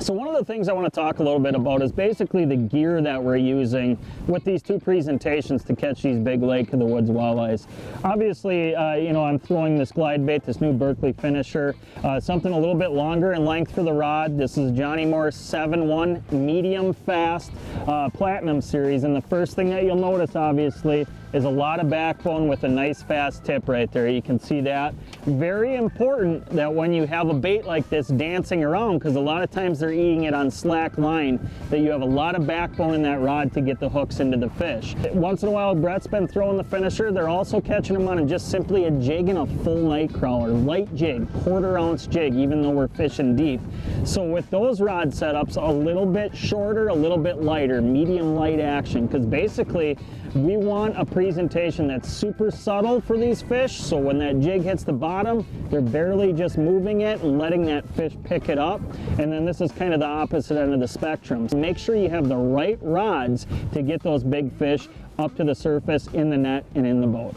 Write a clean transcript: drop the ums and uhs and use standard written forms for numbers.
So one of the things I want to talk a little bit about is basically the gear that we're using with these two presentations to catch these big Lake of the Woods walleyes. Obviously, you know, I'm throwing this glide bait, this new Berkley Finisher, something a little bit longer in length for the rod. This is Johnny Morse 7-1 medium fast Platinum series, and the first thing that you'll notice obviously is a lot of backbone with a nice fast tip right there. You can see that. Very important that when you have a bait like this dancing around, because a lot of times they're eating it on slack line, that you have a lot of backbone in that rod to get the hooks into the fish. Once in a while Brett's been throwing the Finisher, they're also catching them on just simply a jig and a full night crawler, light jig, 1/4 ounce jig, even though we're fishing deep. So with those rod setups, a little bit shorter, a little bit lighter, medium light action, because basically we want a presentation that's super subtle for these fish, so when that jig hits the bottom, they're barely just moving it and letting that fish pick it up. And then this is kind of the opposite end of the spectrum. So make sure you have the right rods to get those big fish up to the surface, in the net, and in the boat.